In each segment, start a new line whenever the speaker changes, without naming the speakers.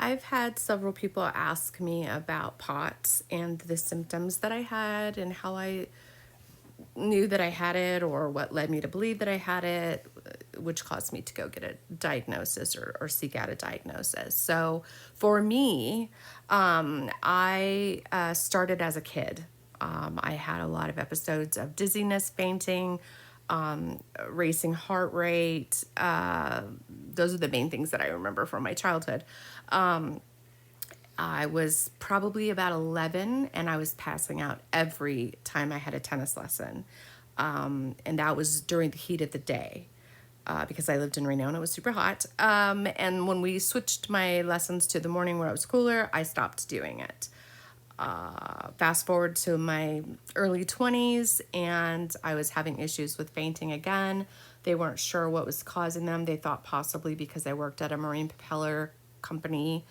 I've had several people ask me about POTS and the symptoms that I had and how I knew that I had it or what led me to believe that I had it, which caused me to go get a diagnosis or seek out a diagnosis. So for me, I started as a kid. I had a lot of episodes of dizziness, fainting, racing heart rate. Those are the main things that I remember from my childhood. I was probably about 11 and I was passing out every time I had a tennis lesson. And that was during the heat of the day because I lived in Reno and it was super hot. And when we switched my lessons to the morning where it was cooler, I stopped doing it. Fast forward to my early 20s, and I was having issues with fainting again. They weren't sure what was causing them. They thought possibly because I worked at a marine propeller company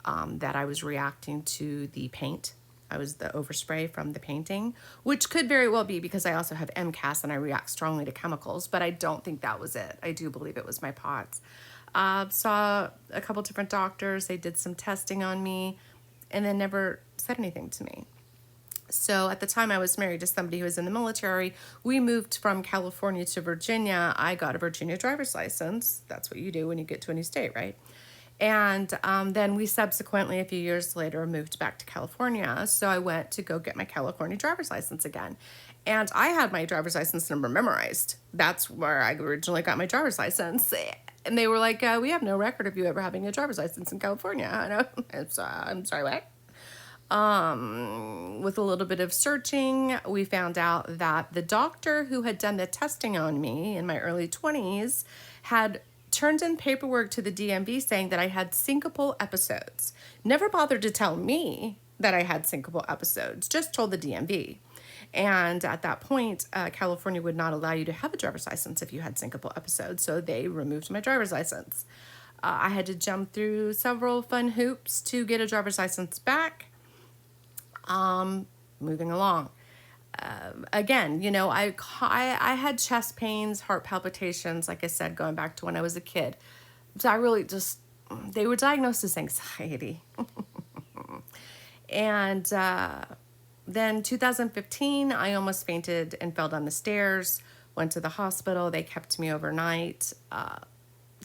that I was reacting to the paint. I was the overspray from the painting, which could very well be because I also have MCAS and I react strongly to chemicals, but I don't think that was it. I do believe it was my POTS. Saw a couple different doctors. They did some testing on me and then never said anything to me. So at the time I was married to somebody who was in the military. We moved from California to Virginia. I got a Virginia driver's license. That's what you do when you get to a new state, right? And then we subsequently, a few years later, moved back to California. So I went to go get my California driver's license again. And I had my driver's license number memorized. That's where I originally got my driver's license. And they were like, we have no record of you ever having a driver's license in California. I know. I'm sorry, what? With a little bit of searching, we found out that the doctor who had done the testing on me in my early 20s had turned in paperwork to the DMV saying that I had syncopal episodes. Never bothered to tell me that I had syncopal episodes, just told the DMV. And at that point, California would not allow you to have a driver's license if you had syncopal episodes, so they removed my driver's license. I had to jump through several fun hoops to get a driver's license back. Moving along. Again, I had chest pains, heart palpitations, like I said, going back to when I was a kid. So I really just, they were diagnosed as anxiety. And then 2015, I almost fainted and fell down the stairs, went to the hospital. They kept me overnight.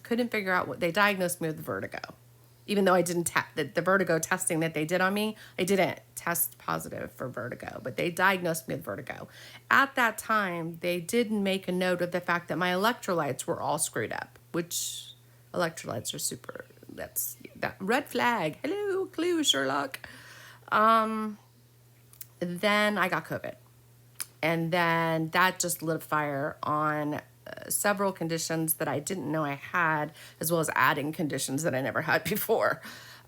Couldn't figure out what, they diagnosed me with vertigo. Even though I didn't the vertigo testing that they did on me, I didn't test positive for vertigo, but they diagnosed me with vertigo. At that time, they did make a note of the fact that my electrolytes were all screwed up, which electrolytes are super, that's that red flag. Hello, clue, Sherlock. Then I got COVID. And then that just lit a fire on several conditions that I didn't know I had, as well as adding conditions that I never had before.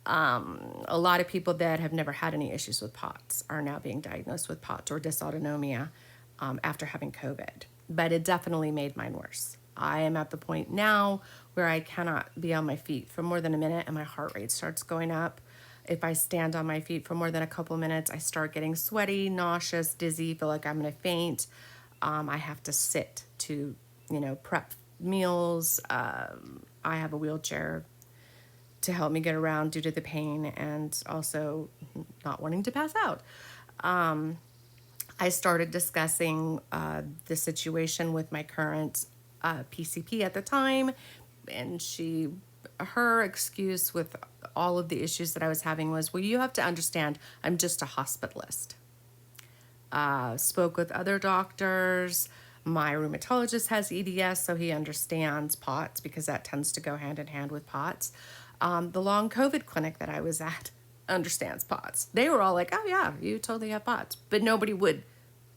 A lot of people that have never had any issues with POTS are now being diagnosed with POTS or dysautonomia after having COVID. But it definitely made mine worse. I am at the point now where I cannot be on my feet for more than a minute and my heart rate starts going up. If I stand on my feet for more than a couple minutes, I start getting sweaty, nauseous, dizzy, feel like I'm going to faint. I have to sit to, prep meals. I have a wheelchair to help me get around due to the pain and also not wanting to pass out. I started discussing the situation with my current PCP at the time, and her excuse with all of the issues that I was having was, well, you have to understand, I'm just a hospitalist. Spoke with other doctors. My rheumatologist has EDS, so he understands POTS because that tends to go hand in hand with POTS. The long COVID clinic that I was at understands POTS. They were all like, oh yeah, you totally have POTS. But nobody would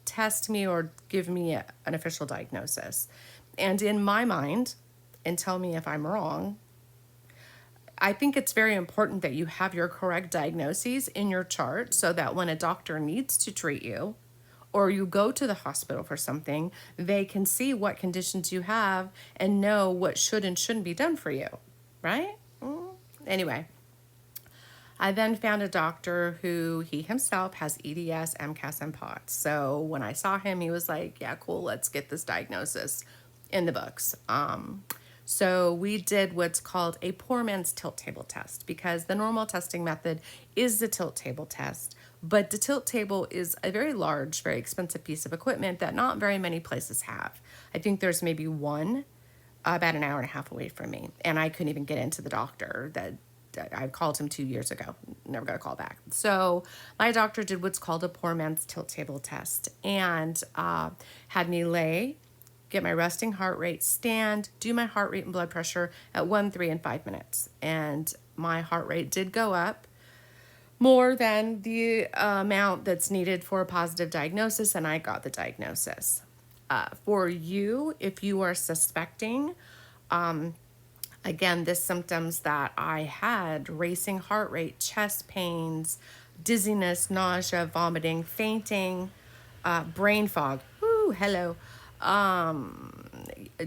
test me or give me an official diagnosis. And in my mind, and tell me if I'm wrong, I think it's very important that you have your correct diagnoses in your chart so that when a doctor needs to treat you or you go to the hospital for something, they can see what conditions you have and know what should and shouldn't be done for you, right? Anyway, I then found a doctor who he himself has EDS, MCAS, and POTS. So when I saw him, he was like, yeah, cool, let's get this diagnosis in the books. So we did what's called a poor man's tilt table test, because the normal testing method is the tilt table test. But the tilt table is a very large, very expensive piece of equipment that not very many places have. I think there's maybe one about an hour and a half away from me, and I couldn't even get into the doctor. That I called him 2 years ago, never got a call back. So my doctor did what's called a poor man's tilt table test, and had me get my resting heart rate, stand, do my heart rate and blood pressure at 1, 3, and 5 minutes. And my heart rate did go up more than the amount that's needed for a positive diagnosis, and I got the diagnosis. For you, if you are suspecting, again, the symptoms that I had: racing heart rate, chest pains, dizziness, nausea, vomiting, fainting, brain fog. Woo, hello.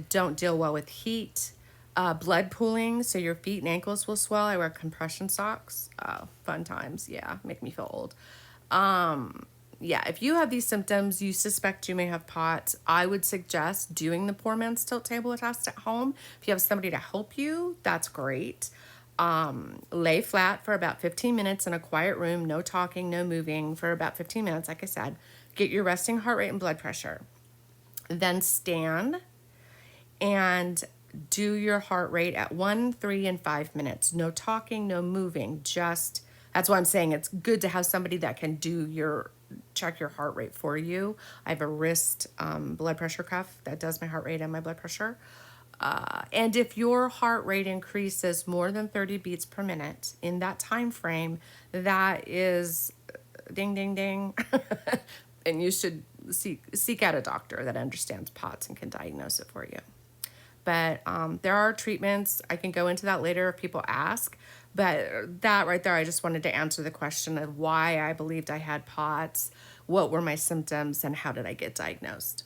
Don't deal well with heat, blood pooling, so your feet and ankles will swell. I wear compression socks. Fun times. Yeah, make me feel old. Yeah, if you have these symptoms, you suspect you may have POTS, I would suggest doing the poor man's tilt table test at home. If you have somebody to help you, that's great. Lay flat for about 15 minutes in a quiet room, no talking, no moving, for about 15 minutes, like I said. Get your resting heart rate and blood pressure. Then stand and do your heart rate at 1, 3, and 5 minutes. No talking, no moving. Just, that's why I'm saying it's good to have somebody that can check your heart rate for you. I have a wrist blood pressure cuff that does my heart rate and my blood pressure. And if your heart rate increases more than 30 beats per minute in that time frame, that is ding, ding, ding. And you should seek out a doctor that understands POTS and can diagnose it for you. But there are treatments. I can go into that later if people ask. But that right there, I just wanted to answer the question of why I believed I had POTS, what were my symptoms, and how did I get diagnosed.